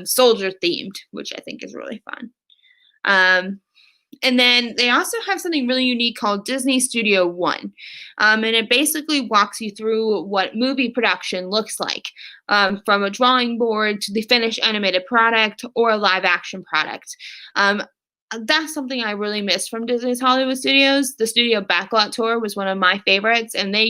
Speaker 1: soldier themed, which I think is really fun. And then they also have something really unique called Disney Studio One. And it basically walks you through what movie production looks like, from a drawing board to the finished animated product or a live action product. that's something I really missed from Disney's Hollywood Studios. The studio backlot tour was one of my favorites, and they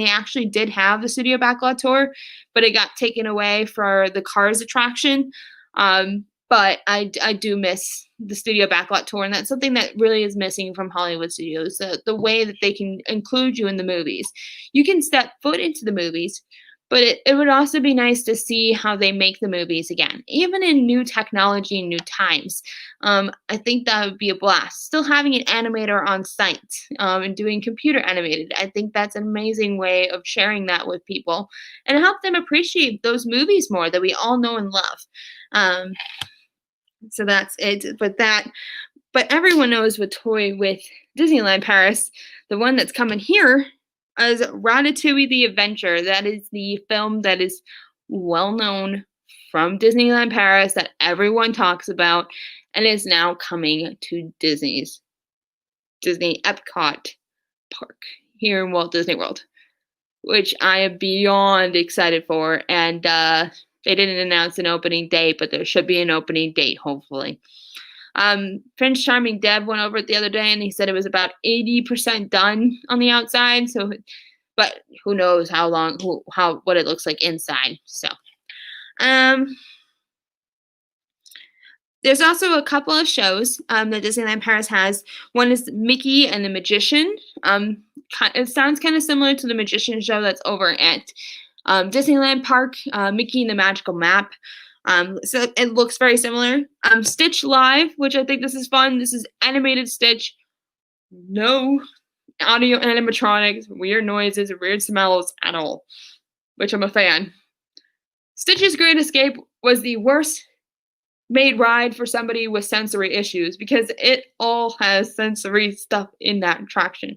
Speaker 1: actually did have the studio backlot tour, but it got taken away for the Cars attraction. But I do miss the studio backlot tour, and that's something that really is missing from Hollywood Studios. The way that they can include you in the movies. You can step foot into the movies, but it would also be nice to see how they make the movies again, even in new technology and new times. I think that would be a blast. Still having an animator on site and doing computer animated. I think that's an amazing way of sharing that with people and help them appreciate those movies more that we all know and love. So that's it. But everyone knows with Disneyland Paris, the one that's coming here is Ratatouille the Adventure. That is the film that is well known from Disneyland Paris that everyone talks about and is now coming to Disney Epcot Park here in Walt Disney World, which I am beyond excited for. And they didn't announce an opening date, but there should be an opening date, hopefully. Prince Charming Deb went over it the other day, and he said it was about 80% done on the outside. So, but who knows what it looks like inside. So, there's also a couple of shows that Disneyland Paris has. One is Mickey and the Magician. It sounds kind of similar to the Magician show that's over at Disneyland Park, Mickey and the Magical Map. So it looks very similar. Stitch Live, which I think this is fun. This is animated Stitch. No audio animatronics, weird noises, weird smells at all, which I'm a fan. Stitch's Great Escape was the worst made ride for somebody with sensory issues because it all has sensory stuff in that attraction.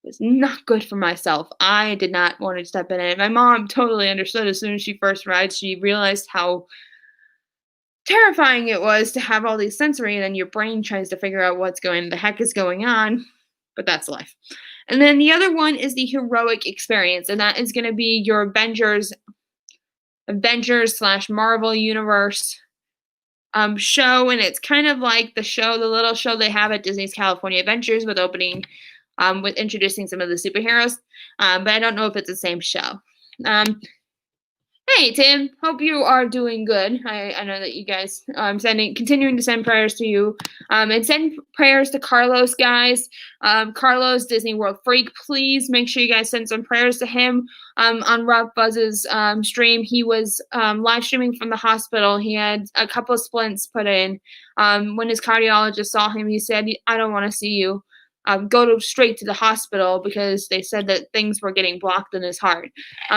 Speaker 1: Was not good for myself. I did not want to step in it. My mom totally understood as soon as she first rides. She realized how terrifying it was to have all these sensory, and then your brain tries to figure out the heck is going on. But that's life. And then the other one is the Heroic Experience, and that is going to be your Avengers/Marvel Universe show, and it's kind of like the little show they have at Disney's California Adventures with introducing some of the superheroes, but I don't know if it's the same show. Hey Tim, hope you are doing good. I know that you guys continuing to send prayers to you, and send prayers to Carlos, guys. Carlos, Disney World Freak, please make sure you guys send some prayers to him. On Rob Buzz's stream, he was live streaming from the hospital. He had a couple of splints put in. When his cardiologist saw him, he said, "I don't want to see you. Go straight to the hospital," because they said that things were getting blocked in his heart.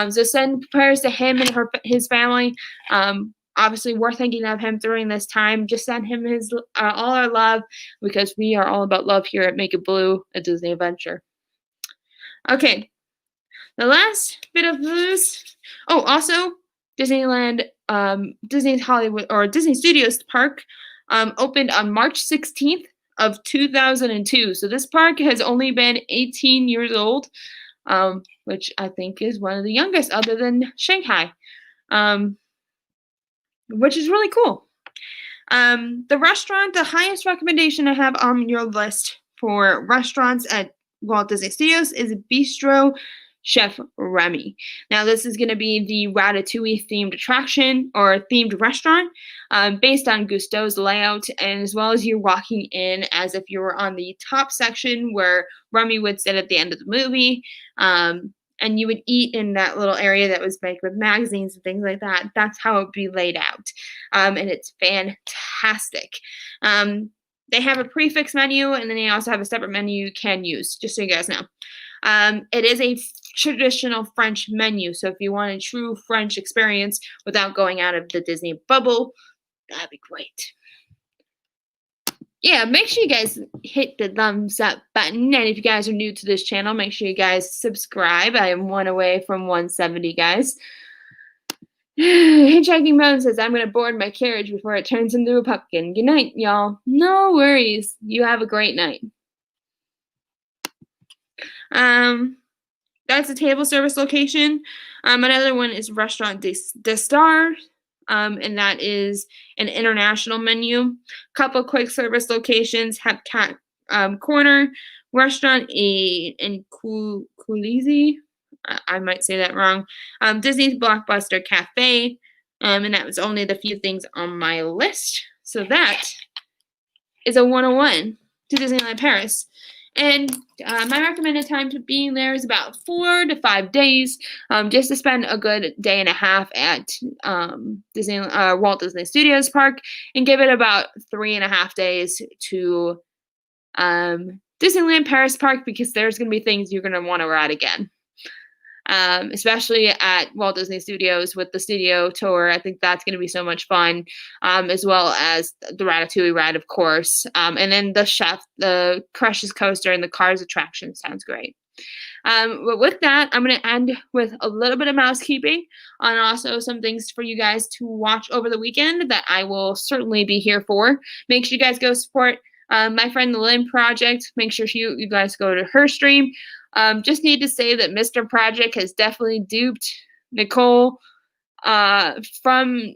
Speaker 1: So send prayers to him and his family. Obviously, we're thinking of him during this time. Just send him all our love, because we are all about love here at Make It Blue, a Disney adventure. Okay, the last bit of news. Oh, also, Disneyland, Disney's Hollywood or Disney Studios Park opened on March 16th. Of 2002. So this park has only been 18 years old, which I think is one of the youngest other than Shanghai, which is really cool. The highest recommendation I have on your list for restaurants at Walt Disney Studios is Bistro Chef Remy. Now, this is going to be the Ratatouille themed attraction or themed restaurant based on Gusteau's layout, and as well as you walking in as if you were on the top section where Remy would sit at the end of the movie, and you would eat in that little area that was made with magazines and things like that. That's how it would be laid out, and it's fantastic. They have a prefix menu, and then they also have a separate menu you can use, just so you guys know. It is a traditional French menu, so if you want a true French experience without going out of the Disney bubble, that'd be great. Yeah, make sure you guys hit the thumbs up button, and if you guys are new to this channel, make sure you guys subscribe. I am one away from 170, guys. Hitchhiking Mountain says, "I'm going to board my carriage before it turns into a pumpkin." Good night, y'all. No worries. You have a great night. That's a table service location. Another one is Restaurant des Stars. and that is an international menu. Couple quick service locations have Cat Corner Restaurant in Coolizzi. I might say that wrong. Disney's Blockbuster Cafe, and that was only the few things on my list. So that is a 101 to Disneyland Paris. And my recommended time to being there is about 4 to 5 days, just to spend a good day and a half at Walt Disney Studios Park, and give it about 3.5 days to Disneyland Paris Park, because there's going to be things you're going to want to ride again. Especially at Walt Disney Studios with the studio tour. I think that's going to be so much fun, as well as the Ratatouille ride, of course. And then the Crushes coaster and the Cars attraction sounds great. But with that, I'm going to end with a little bit of housekeeping on also some things for you guys to watch over the weekend that I will certainly be here for. Make sure you guys go support my friend the Lynn Project. Make sure you guys go to her stream. Just need to say that Mr. Project has definitely duped Nicole from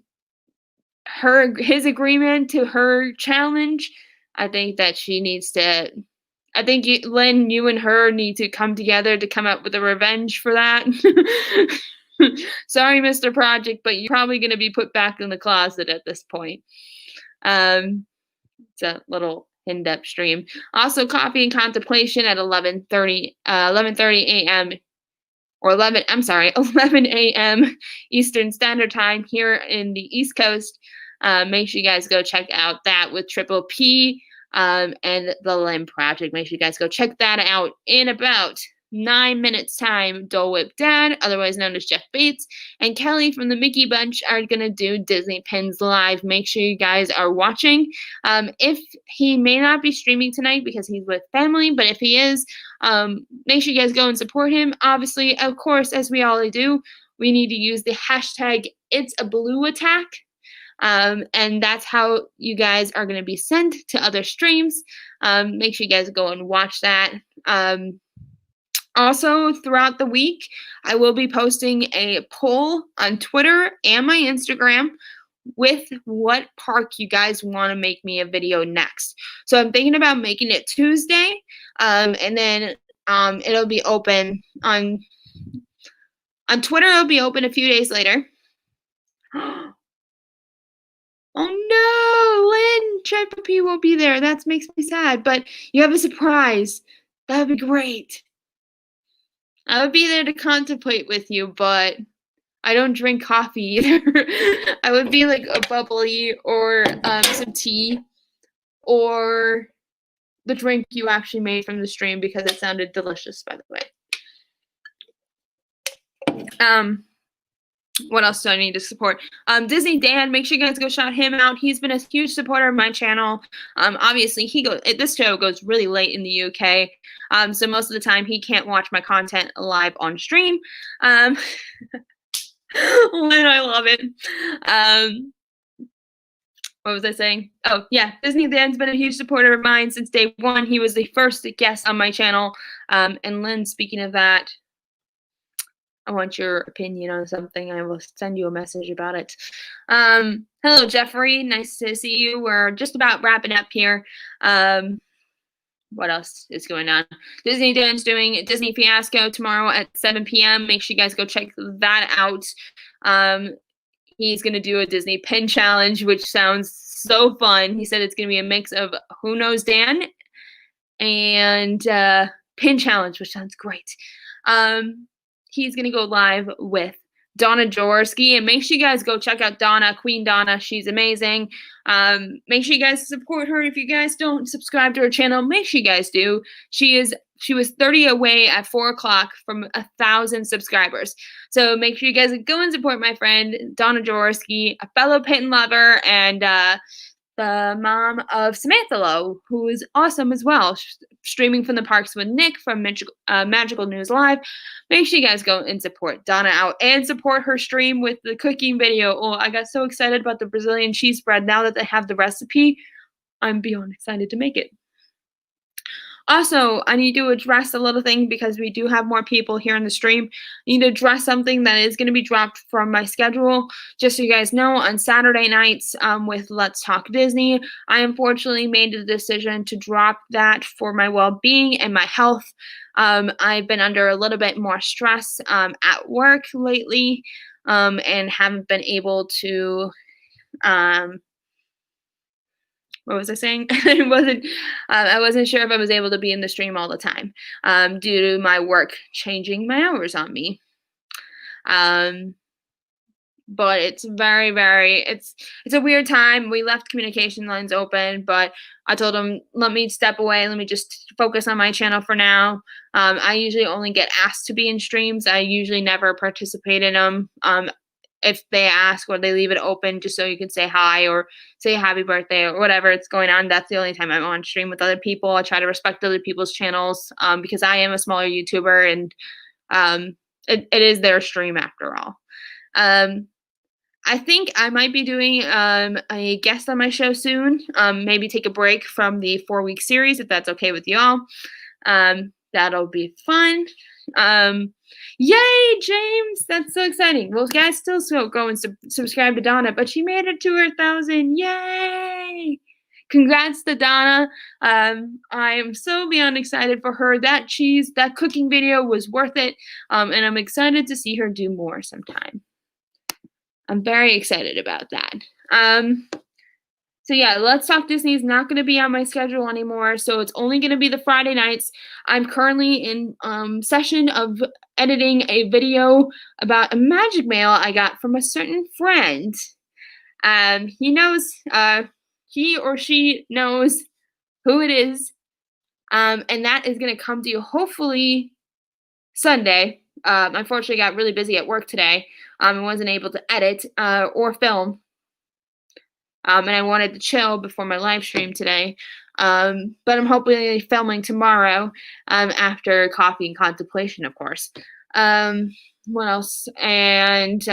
Speaker 1: his agreement to her challenge. I think that she needs to. I think Lynn, you and her need to come together to come up with a revenge for that. Sorry, Mr. Project, but you're probably going to be put back in the closet at this point. It's a little in-depth stream. Also, Coffee and Contemplation at 11:30 a.m. or 11 a.m. Eastern Standard Time here in the East Coast. Make sure you guys go check out that with Triple P and the Limb Project. Make sure you guys go check that out in about 9 minutes time. Dole Whip Dad, otherwise known as Jeff Bates, and Kelly from the Mickey Bunch are going to do Disney Pins Live. Make sure you guys are watching. If he may not be streaming tonight because he's with family, but if he is, make sure you guys go and support him. Obviously, of course, as we all do, we need to use the hashtag It's a Blue Attack. And that's how you guys are going to be sent to other streams. Make sure you guys go and watch that. Also, throughout the week, I will be posting a poll on Twitter and my Instagram with what park you guys want to make me a video next. So I'm thinking about making it Tuesday, and then it'll be open on Twitter. It'll be open a few days later. Oh no, Lynn, Triple P won't be there. That makes me sad, but you have a surprise. That would be great. I would be there to contemplate with you, but I don't drink coffee either. I would be like a bubbly or some tea or the drink you actually made from the stream, because it sounded delicious, by the way. What else do I need to support? Disney Dan, make sure you guys go shout him out. He's been a huge supporter of my channel. Obviously, this show goes really late in the UK, so most of the time he can't watch my content live on stream. Lynn, I love it. What was I saying? Oh, yeah, Disney Dan's been a huge supporter of mine since day one. He was the first guest on my channel. And Lynn, speaking of that, I want your opinion on something. I will send you a message about it. Hello, Jeffrey. Nice to see you. We're just about wrapping up here. What else is going on? Disney Dan's doing Disney Fiasco tomorrow at 7 p.m. Make sure you guys go check that out. He's going to do a Disney Pin Challenge, which sounds so fun. He said it's going to be a mix of Who Knows Dan and Pin Challenge, which sounds great. He's going to go live with Donna Jaworski, and make sure you guys go check out Donna, Queen Donna. She's amazing. Make sure you guys support her. If you guys don't subscribe to her channel, make sure you guys do. She was 30 away at 4 o'clock from 1,000 subscribers. So make sure you guys go and support my friend Donna Jaworski, a fellow Peyton lover, and the mom of Samantha Lowe, who is awesome as well, streaming from the parks with Nick from Magical News Live. Make sure you guys go and support Donna out and support her stream with the cooking video. Oh, I got so excited about the Brazilian cheese bread. Now that they have the recipe, I'm beyond excited to make it. Also, I need to address a little thing because we do have more people here in the stream. I need to address something that is going to be dropped from my schedule. Just so you guys know, on Saturday nights with Let's Talk Disney, I unfortunately made the decision to drop that for my well-being and my health. I've been under a little bit more stress at work lately and haven't been able to what was I saying? I wasn't sure if I was able to be in the stream all the time due to my work changing my hours on me. But it's it's a weird time. We left communication lines open, but I told them, let me step away. Let me just focus on my channel for now. I usually only get asked to be in streams. I usually never participate in them. If they ask or they leave it open just so you can say hi or say happy birthday or whatever it's going on, that's the only time I'm on stream with other people. I try to respect other people's channels because I am a smaller YouTuber and it is their stream after all. I think I might be doing a guest on my show soon. Maybe take a break from the 4-week series if that's okay with y'all. That'll be fun. Yay, James! That's so exciting. Well, guys, still go and subscribe to Donna, but she made it to her 1,000. Yay! Congrats to Donna. I am so beyond excited for her. That cooking video was worth it, and I'm excited to see her do more sometime. I'm very excited about that. So yeah, Let's Talk Disney is not going to be on my schedule anymore, so it's only going to be the Friday nights. I'm currently in session of editing a video about a magic mail I got from a certain friend. He or she knows who it is, and that is going to come to you hopefully Sunday. Unfortunately, got really busy at work today and wasn't able to edit or film. And I wanted to chill before my live stream today. But I'm hopefully filming tomorrow after coffee and contemplation, of course. What else? And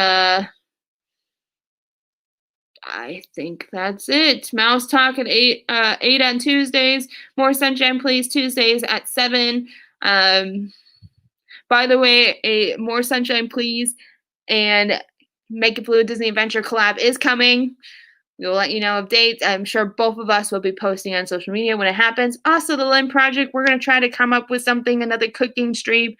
Speaker 1: I think that's it. Mouse Talk at 8 on Tuesdays. More Sunshine Please Tuesdays at 7. By the way, a More Sunshine Please and Make It Blue Disney Adventure collab is coming. We will let you know of dates. I'm sure both of us will be posting on social media when it happens. Also, the Lynn Project, we're going to try to come up with something, another cooking stream.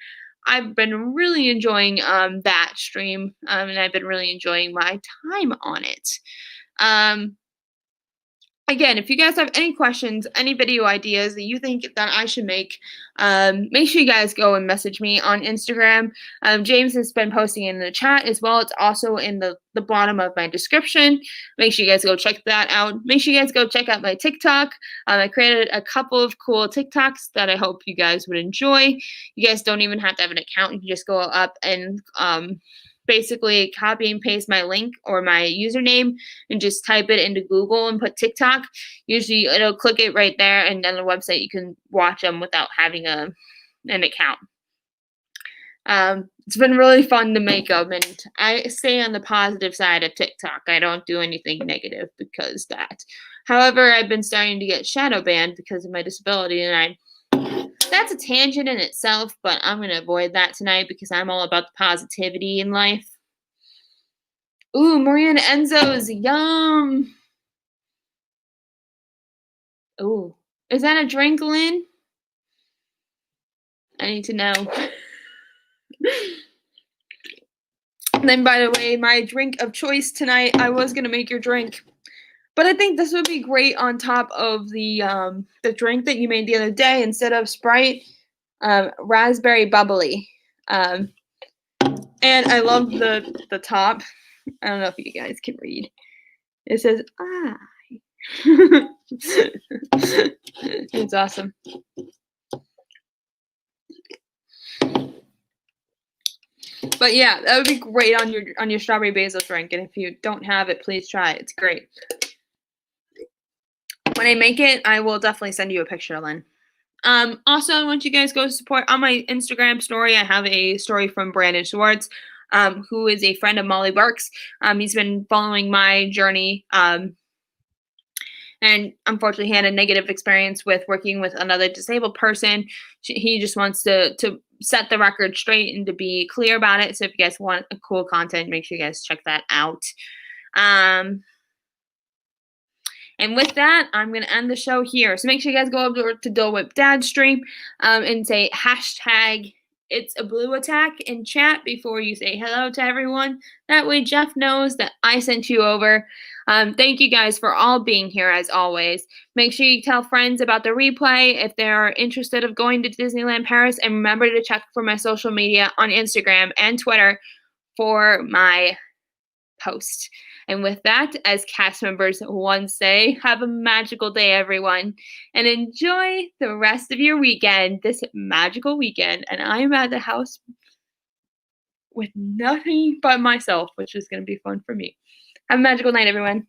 Speaker 1: I've been really enjoying that stream, and I've been really enjoying my time on it. Again, if you guys have any questions, any video ideas that you think that I should make sure you guys go and message me on Instagram. James has been posting in the chat as well. It's also in the bottom of my description. Make sure you guys go check that out. Make sure you guys go check out my TikTok. I created a couple of cool TikToks that I hope you guys would enjoy. You guys don't even have to have an account. You can just go up and basically copy and paste my link or my username and just type it into Google and put TikTok. Usually it'll click it right there, and then the website you can watch them without having an account. It's been really fun to make them, and I stay on the positive side of TikTok. I don't do anything negative because that. However, I've been starting to get shadow banned because of my disability, and that's a tangent in itself, but I'm going to avoid that tonight because I'm all about the positivity in life. Ooh, Mariana Enzo's, yum. Ooh, is that a drink, Lynn? I need to know. Then, by the way, my drink of choice tonight, I was going to make your drink, but I think this would be great on top of the drink that you made the other day instead of Sprite. Raspberry bubbly. And I love the top. I don't know if you guys can read. It says I. It's awesome. But yeah, that would be great on your strawberry basil drink. And if you don't have it, please try it. It's great. When I make it, I will definitely send you a picture, Lynn. Also, I want you guys to go support on my Instagram story. I have a story from Brandon Schwartz, who is a friend of Molly Burke's. He's been following my journey and unfortunately he had a negative experience with working with another disabled person. He just wants to set the record straight and to be clear about it. So if you guys want a cool content, make sure you guys check that out. And with that, I'm going to end the show here. So make sure you guys go over to Dole Whip Dad Stream and say hashtag It's a Blue Attack in chat before you say hello to everyone. That way Jeff knows that I sent you over. Thank you guys for all being here as always. Make sure you tell friends about the replay if they're interested of going to Disneyland Paris. And remember to check for my social media on Instagram and Twitter for my post. And with that, as cast members once say, have a magical day, everyone, and enjoy the rest of your weekend, this magical weekend. And I'm at the house with nothing but myself, which is going to be fun for me. Have a magical night, everyone.